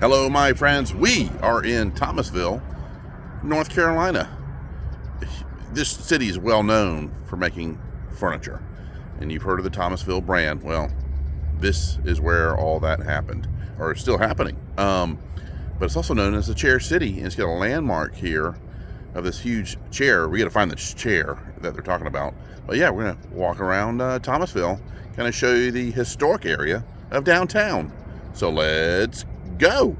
Hello, my friends. We are in Thomasville, North Carolina. This city is well known for making furniture, and you've heard of the Thomasville brand. Well, this is where all that happened, or is still happening. But it's also known as the Chair City, and it's got a landmark here of this huge chair. We got to find the chair that they're talking about. But yeah, we're gonna walk around Thomasville, kind of show you the historic area of downtown. So let's go.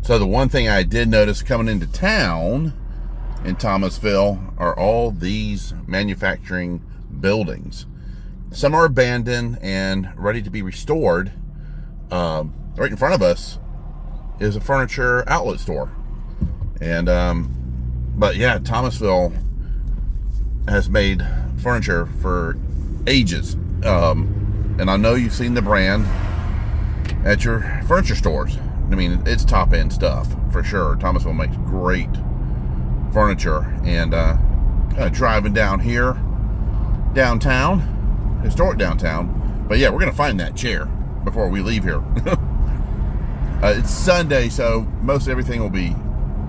So the one thing I did notice coming into town in Thomasville are all these manufacturing buildings. Some are abandoned and ready to be restored. Right in front of us is a furniture outlet store. And but yeah, Thomasville has made furniture for ages. And I know you've seen the brand at your furniture stores. I mean, it's top end stuff for sure. Thomasville makes great furniture. And kind of driving down here, downtown, historic downtown. But yeah, we're gonna find that chair before we leave here. It's Sunday, so most everything will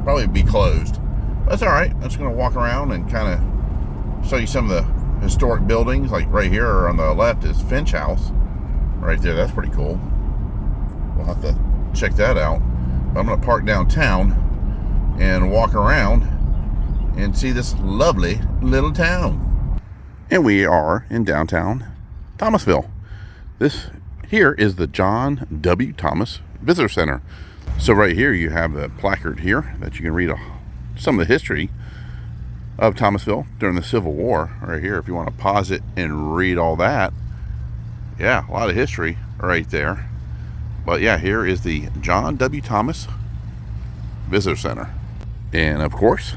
probably be closed. That's all right. I'm just gonna walk around and kind of show you some of the historic buildings. Like right here on the left is Finch House. Right there, that's pretty cool. We'll have to check that out. But I'm gonna park downtown and walk around and see this lovely little town. And we are in downtown Thomasville. This here is the John W. Thomas Visitor Center. So right here you have the placard here that you can read some of the history of Thomasville during the Civil War. Right here, if you want to pause it and read all that. Yeah, a lot of history right there. But yeah, here is the John W. Thomas Visitor Center. And of course,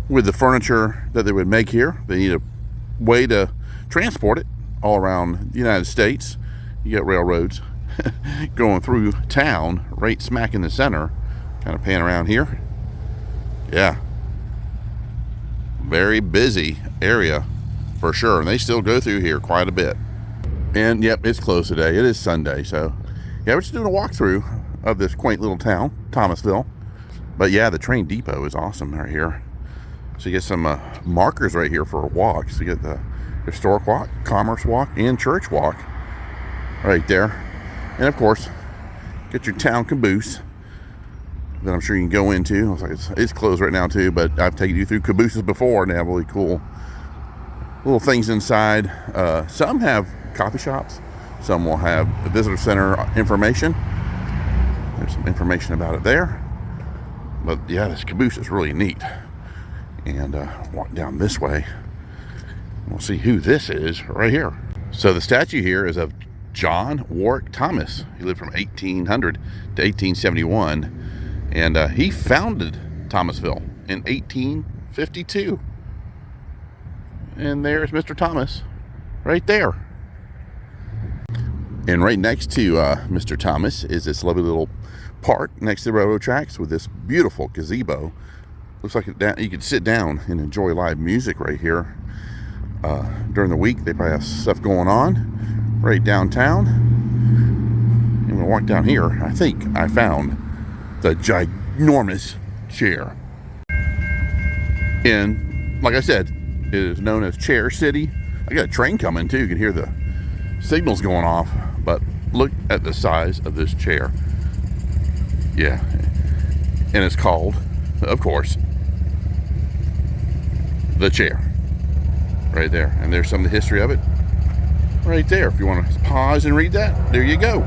with the furniture that they would make here, they need a way to transport it all around the United States. You got railroads going through town right smack in the center. Kind of pan around here. Yeah, very busy area for sure, and they still go through here quite a bit. And yep, it's closed today. It is Sunday, so yeah, we're just doing a walkthrough of this quaint little town, Thomasville. But yeah, the train depot is awesome right here. So you get some markers right here for a walk. So you get the historic walk, commerce walk, and church walk right there. And of course, get your town caboose that I'm sure you can go into. It's closed right now too, but I've taken you through cabooses before, and they have really cool little things inside. Some have coffee shops. Some will have the visitor center information. There's some information about it there. But yeah, this caboose is really neat. And walk down this way. We'll see who this is right here. So the statue here is of John Warwick Thomas. He lived from 1800 to 1871. And he founded Thomasville in 1852. And there's Mr. Thomas right there. And right next to Mr. Thomas is this lovely little park next to the railroad tracks with this beautiful gazebo. Looks like you could sit down and enjoy live music right here. During the week, they probably have stuff going on right downtown. I'm gonna walk down here. I think I found the ginormous chair. And like I said, it is known as Chair City. I got a train coming too. You can hear the signals going off, but look at the size of this chair. Yeah, and it's called, of course, the Chair right there. And there's some of the history of it right there. If you want to pause and read that, there you go.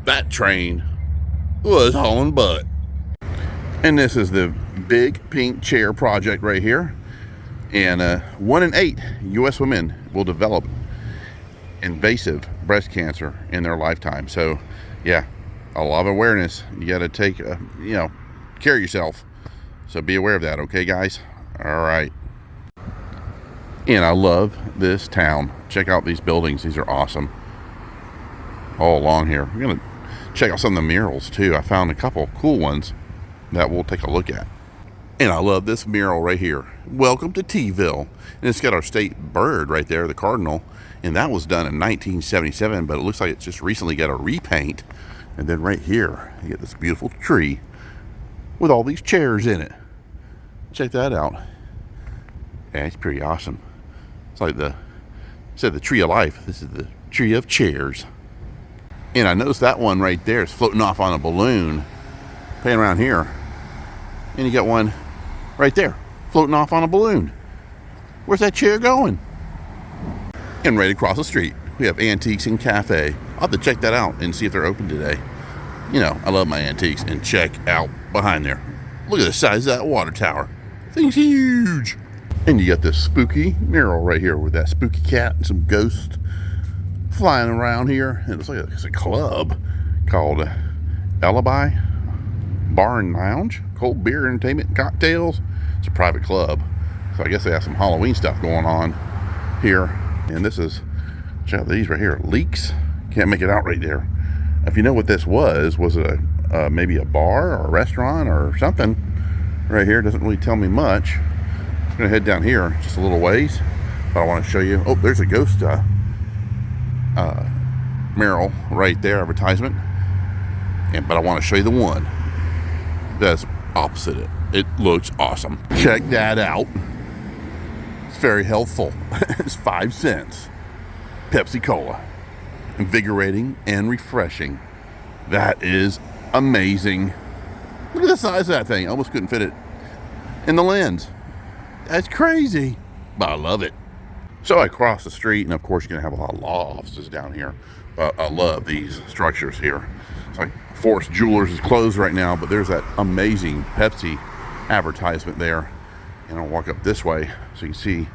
That train was hauling butt. And this is the big pink chair project right here. And 1 in 8 U.S. women will develop invasive breast cancer in their lifetime. So yeah, a lot of awareness. You got to take care of yourself. So be aware of that, okay guys? All right. And I love this town. Check out these buildings. These are awesome. All along here. We're going to check out some of the murals too. I found a couple cool ones that we'll take a look at. And I love this mural right here. Welcome to T-ville. And it's got our state bird right there, the cardinal. And that was done in 1977, but it looks like it's just recently got a repaint. And then right here, you get this beautiful tree with all these chairs in it. Check that out. Yeah, it's pretty awesome. It's like the tree of life. This is the tree of chairs. And I noticed that one right there is floating off on a balloon, playing around here. And you got one right there, floating off on a balloon. Where's that chair going? And right across the street, we have Antiques and Cafe. I'll have to check that out and see if they're open today. You know, I love my antiques. And check out behind there. Look at the size of that water tower. Thing's huge. And you got this spooky mural right here with that spooky cat and some ghosts flying around here. And it looks like it's a club called Alibi Bar and Lounge. Cold beer, entertainment, and cocktails. It's a private club. So I guess they have some Halloween stuff going on here. And this is, check out these right here, leaks. Can't make it out right there. If you know what this was it maybe a bar or a restaurant or something? Right here, doesn't really tell me much. I'm gonna head down here just a little ways. But I want to show you, oh, there's a ghost mural right there, advertisement. But I want to show you the one that's opposite it. It looks awesome. Check that out. It's very healthful. It's 5 cents. Pepsi Cola. Invigorating and refreshing. That is amazing. Look at the size of that thing. I almost couldn't fit it in the lens. That's crazy, but I love it. So I cross the street, and of course you're gonna have a lot of law offices down here. But I love these structures here. It's like Forrest Jewelers is closed right now, but there's that amazing Pepsi advertisement there. And I'll walk up this way so you can see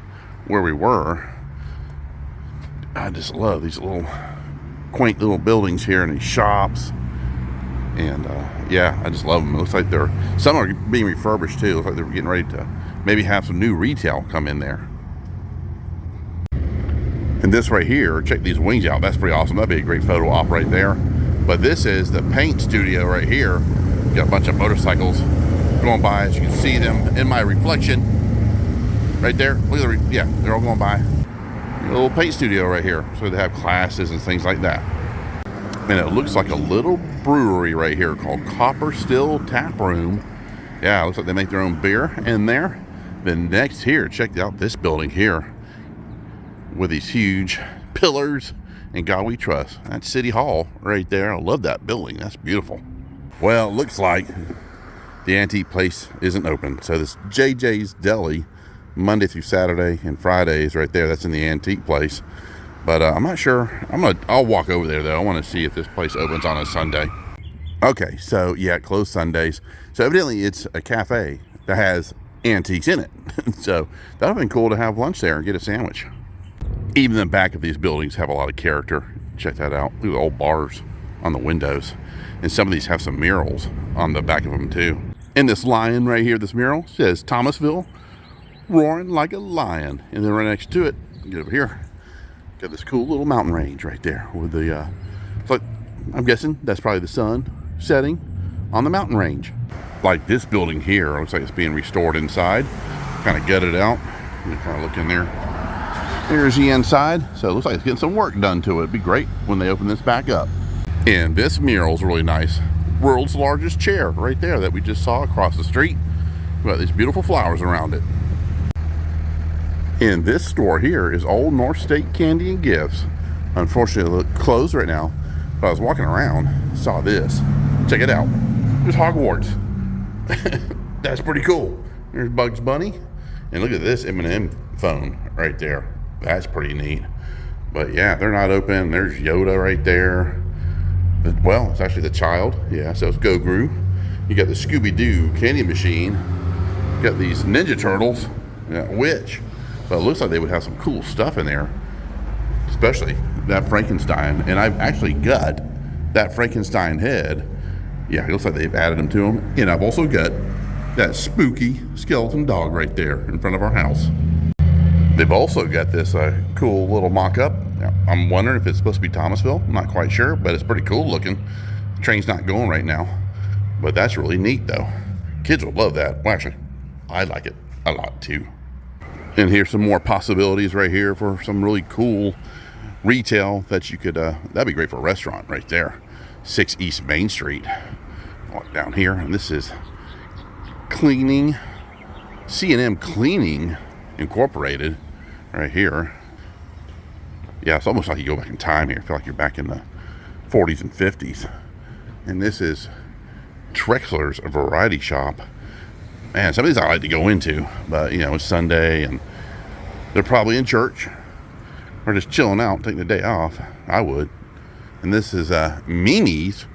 where we were. I just love these little quaint little buildings here and these shops. And yeah, I just love them. It looks like some are being refurbished too. It looks like they're getting ready to maybe have some new retail come in there. And this right here, check these wings out. That's pretty awesome. That'd be a great photo op right there. But this is the paint studio right here. You got a bunch of motorcycles going by. As you can see them in my reflection right there. Look at yeah, they're all going by. A little paint studio right here. So they have classes and things like that. And it looks like a little brewery right here called Copper Still Tap Room. Yeah, it looks like they make their own beer in there. Then next here, check out this building here with these huge pillars. And God we trust. That's City Hall right there. I love that building. That's beautiful. Well, it looks like the antique place isn't open. So this JJ's Deli, Monday through Saturday and Fridays right there. That's in the antique place. But I'm not sure. I'll walk over there though. I want to see if this place opens on a Sunday. Okay, so yeah, closed Sundays. So evidently it's a cafe that has antiques in it. So that would have been cool to have lunch there and get a sandwich. Even the back of these buildings have a lot of character. Check that out. Look at the old bars on the windows. And some of these have some murals on the back of them too. And this lion right here, this mural says Thomasville, roaring like a lion. And then right next to it, get over here, got this cool little mountain range right there with the, like, I'm guessing that's probably the sun setting on the mountain range. Like this building here, looks like it's being restored inside. Kind of gutted out. You can kind of look in there. There's the inside. So it looks like it's getting some work done to it. It'd be great when they open this back up. And this mural's really nice. World's largest chair right there that we just saw across the street. We've got these beautiful flowers around it. And this store here is Old North State Candy and Gifts. Unfortunately, it's closed right now. But I was walking around, saw this. Check it out. There's Hogwarts. That's pretty cool. There's Bugs Bunny. And look at this M&M phone right there. That's pretty neat. But yeah, they're not open. There's Yoda right there. Well, it's actually the child. Yeah, so it's Go-Gru. You got the Scooby-Doo candy machine. You got these Ninja Turtles. Witch. But it looks like they would have some cool stuff in there. Especially that Frankenstein. And I've actually got that Frankenstein head. Yeah, it looks like they've added them to them. And I've also got that spooky skeleton dog right there in front of our house. They've also got this cool little mock-up. I'm wondering if it's supposed to be Thomasville. I'm not quite sure, but it's pretty cool looking. The train's not going right now, but that's really neat though. Kids will love that. Well, actually, I like it a lot too. And here's some more possibilities right here for some really cool retail that you could, that'd be great for a restaurant right there. 6 East Main Street. Walk down here, and this is cleaning, C&M Cleaning Incorporated right here. Yeah, it's almost like you go back in time here. I feel like you're back in the 40s and 50s. And this is Trexler's Variety Shop. Man, some of these I like to go into, but you know, it's Sunday and they're probably in church or just chilling out, taking the day off. I would. And this is Mimi's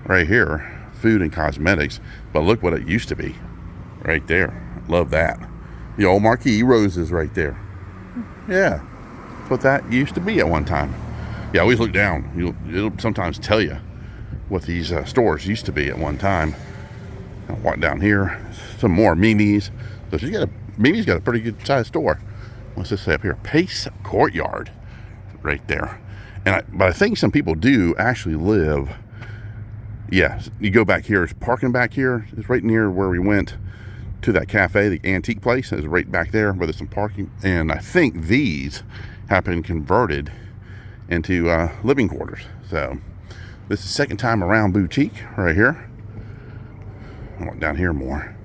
right here, food and cosmetics. But look what it used to be right there. Love that. The old marquee roses right there. Yeah, that's what that used to be at one time. Yeah, always look down. It'll sometimes tell you what these stores used to be at one time. I'll walk down here. Some more Mimi's. So Mimi's got a pretty good sized store. What's this say up here? Pace Courtyard right there. But I think some people do actually live. Yeah, you go back here. There's parking back here. It's right near where we went to that cafe, the antique place. It's right back there where there's some parking. And I think these have been converted into living quarters. So this is the second time around boutique right here. I want down here more.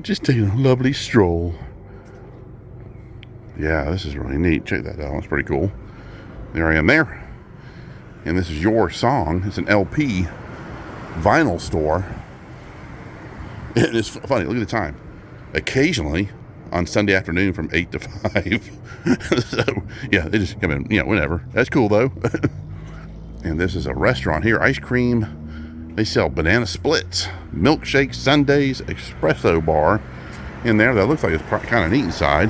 Just taking a lovely stroll. Yeah, this is really neat. Check that out. It's pretty cool. There I am there. And this is Your Song. It's an LP vinyl store. And it's funny. Look at the time. Occasionally on Sunday afternoon from 8 to 5. So, yeah, they just come in, you know, whenever. That's cool, though. And this is a restaurant here. Ice cream. They sell banana splits, milkshakes, sundaes, espresso bar in there. That looks like it's kind of neat inside.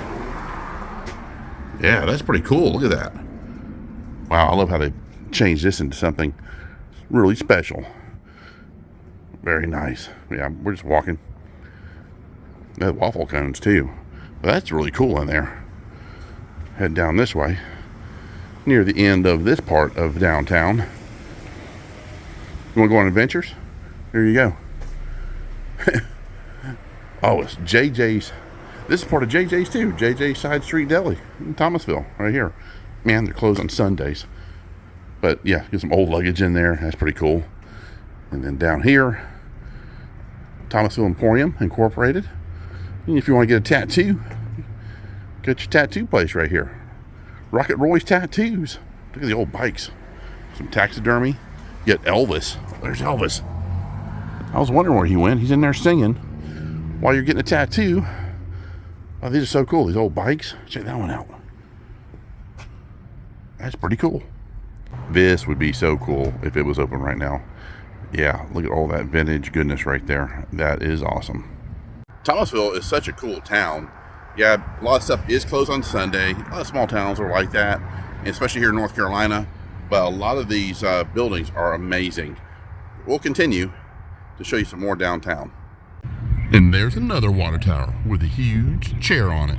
Yeah, that's pretty cool. Look at that. Wow, I love how they changed this into something really special. Very nice. Yeah, we're just walking. They have waffle cones too. But that's really cool in there. Head down this way. Near the end of this part of downtown. You want to go on adventures? There you go. Oh, it's JJ's. This is part of JJ's too. JJ's Side Street Deli in Thomasville, right here. Man, they're closed on Sundays. But yeah, get some old luggage in there. That's pretty cool. And then down here, Thomasville Emporium Incorporated. And if you want to get a tattoo, get your tattoo place right here. Rocket Roy's Tattoos. Look at the old bikes. Some taxidermy. You get Elvis. There's Elvis. I was wondering where he went. He's in there singing while you're getting a tattoo. Oh, these are so cool. These old bikes. Check that one out. That's pretty cool. This would be so cool if it was open right now. Yeah, look at all that vintage goodness right there. That is awesome. Thomasville is such a cool town. Yeah, a lot of stuff is closed on Sunday. A lot of small towns are like that, especially here in North Carolina. But a lot of these buildings are amazing. We'll continue to show you some more downtown. And there's another water tower with a huge chair on it.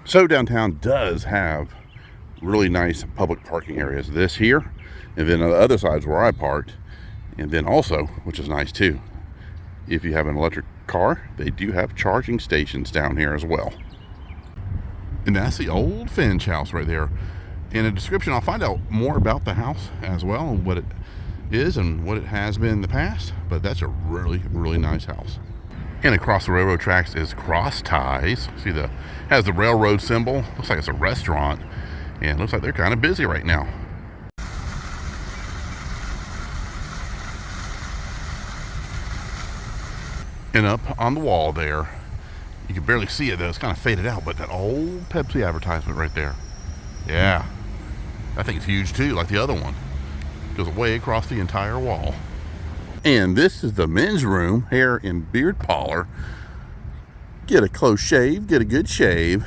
So downtown does have really nice public parking areas. This here, and then on the other side's where I parked. And then also, which is nice too, if you have an electric car, they do have charging stations down here as well. And that's the old Finch house right there. In the description, I'll find out more about the house as well, and what it is and what it has been in the past. But that's a really, really nice house. And across the railroad tracks is Cross Ties. See, has the railroad symbol. Looks like it's a restaurant, and looks like they're kind of busy right now. And up on the wall there, you can barely see it though, it's kind of faded out, but that old Pepsi advertisement right there. Yeah, I think it's huge too, like the other one. Goes way across the entire wall. And this is the men's room, hair and beard parlor. Get a close shave, get a good shave,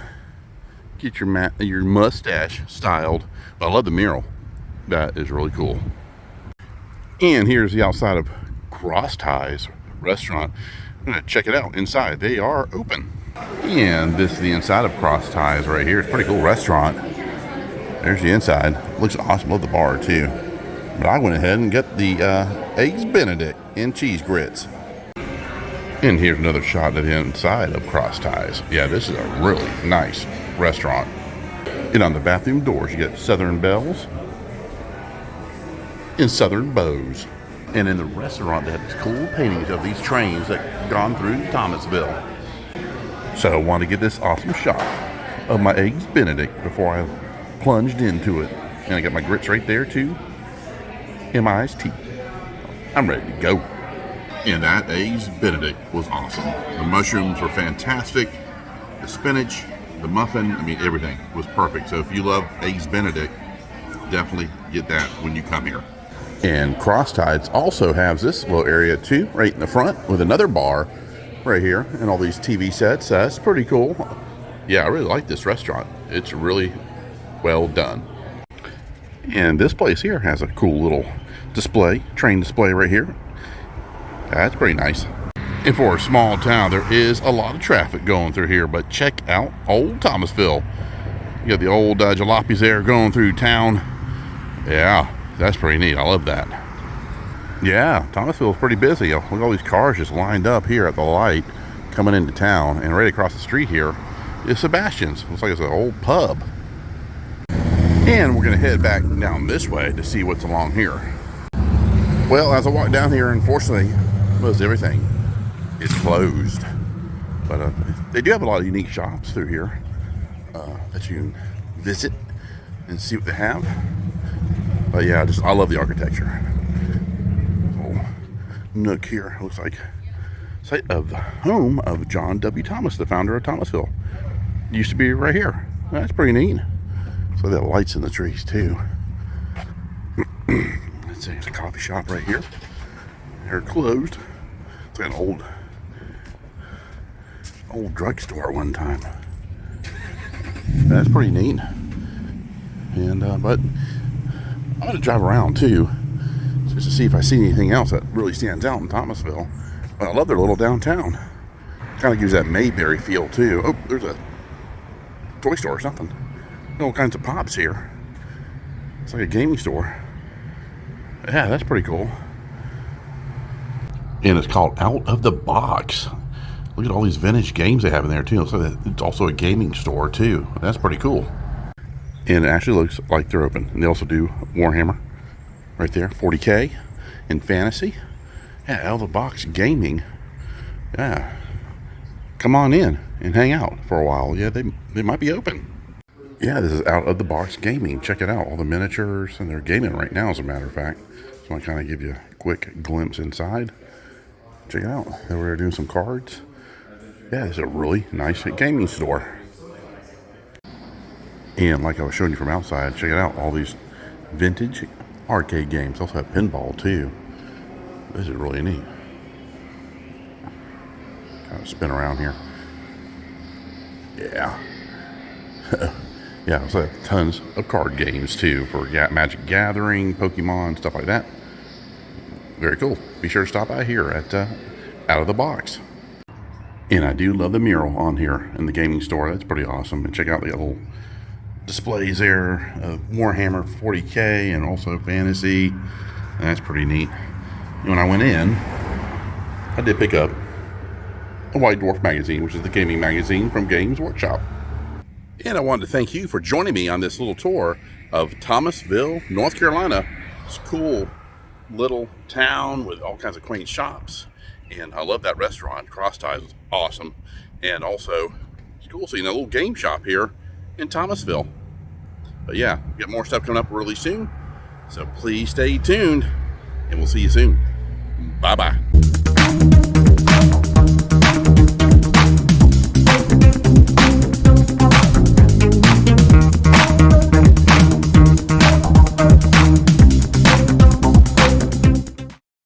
Get your mustache styled. But I love the mural. That is really cool. And here's the outside of Cross Ties restaurant. I'm gonna check it out inside. They are open. And this is the inside of Cross Ties right here. It's a pretty cool restaurant. There's the inside. Looks awesome. Love the bar too. But I went ahead and got the Eggs Benedict and cheese grits. And here's another shot of the inside of Cross Ties. Yeah, this is a really nice restaurant. And on the bathroom doors, you get Southern Bells and Southern Bows. And in the restaurant, they have these cool paintings of these trains that gone through Thomasville. So I want to get this awesome shot of my Eggs Benedict before I plunged into it. And I got my grits right there too. And my iced tea. I'm ready to go. And that Eggs Benedict was awesome. The mushrooms were fantastic. The spinach, the muffin, I mean everything was perfect. So if you love Eggs Benedict, definitely get that when you come here. And Cross Ties also has this little area too, right in the front with another bar right here and all these TV sets. That's pretty cool. Yeah, I really like this restaurant. It's really well done. And this place here has a cool little display, train display right here. That's pretty nice. And for a small town, there is a lot of traffic going through here, but check out old Thomasville. You got the old jalopies there going through town. Yeah, that's pretty neat. I love that. Yeah, Thomasville is pretty busy. Look at all these cars just lined up here at the light coming into town. And right across the street here is Sebastian's. Looks like it's an old pub. And we're going to head back down this way to see what's along here. Well, as I walk down here, unfortunately, most everything is closed. But they do have a lot of unique shops through here that you can visit and see what they have. But yeah, I love the architecture. Little nook here looks like site of the home of John W. Thomas, the founder of Thomasville. Used to be right here. That's pretty neat. So they have lights in the trees too. Let's see, there's a coffee shop right here. They're closed. It's like an old drugstore one time. That's pretty neat. And but I'm gonna drive around too, just to see if I see anything else that really stands out in Thomasville. But I love their little downtown. Kind of gives that Mayberry feel too. Oh, there's a toy store or something. All kinds of pops here. It's like a gaming store. Yeah, that's pretty cool. And it's called Out of the Box. Look at all these vintage games they have in there too. So it's also a gaming store too. That's pretty cool. And it actually looks like they're open. And they also do Warhammer right there, 40K and fantasy. Yeah, Out of the Box gaming. Yeah, come on in and hang out for a while. Yeah, they might be open. Yeah, this is Out of the Box Gaming. Check it out. All the miniatures, and they're gaming right now, as a matter of fact. So I kind of give you a quick glimpse inside. Check it out. They were doing some cards. Yeah, it's a really nice gaming store. And like I was showing you from outside, check it out. All these vintage arcade games. Also have pinball too. This is really neat. Kind of spin around here. Yeah. Yeah, so tons of card games too for Magic Gathering, Pokemon, stuff like that. Very cool. Be sure to stop by here at Out of the Box. And I do love the mural on here in the gaming store. That's pretty awesome. And check out the little displays there of Warhammer 40K and also fantasy. That's pretty neat. When I went in, I did pick up a White Dwarf magazine, which is the gaming magazine from Games Workshop. And I wanted to thank you for joining me on this little tour of Thomasville, North Carolina. It's a cool little town with all kinds of quaint shops. And I love that restaurant. Cross Ties was awesome. And also, it's cool seeing a little game shop here in Thomasville. But yeah, we got more stuff coming up really soon. So please stay tuned, and we'll see you soon. Bye-bye.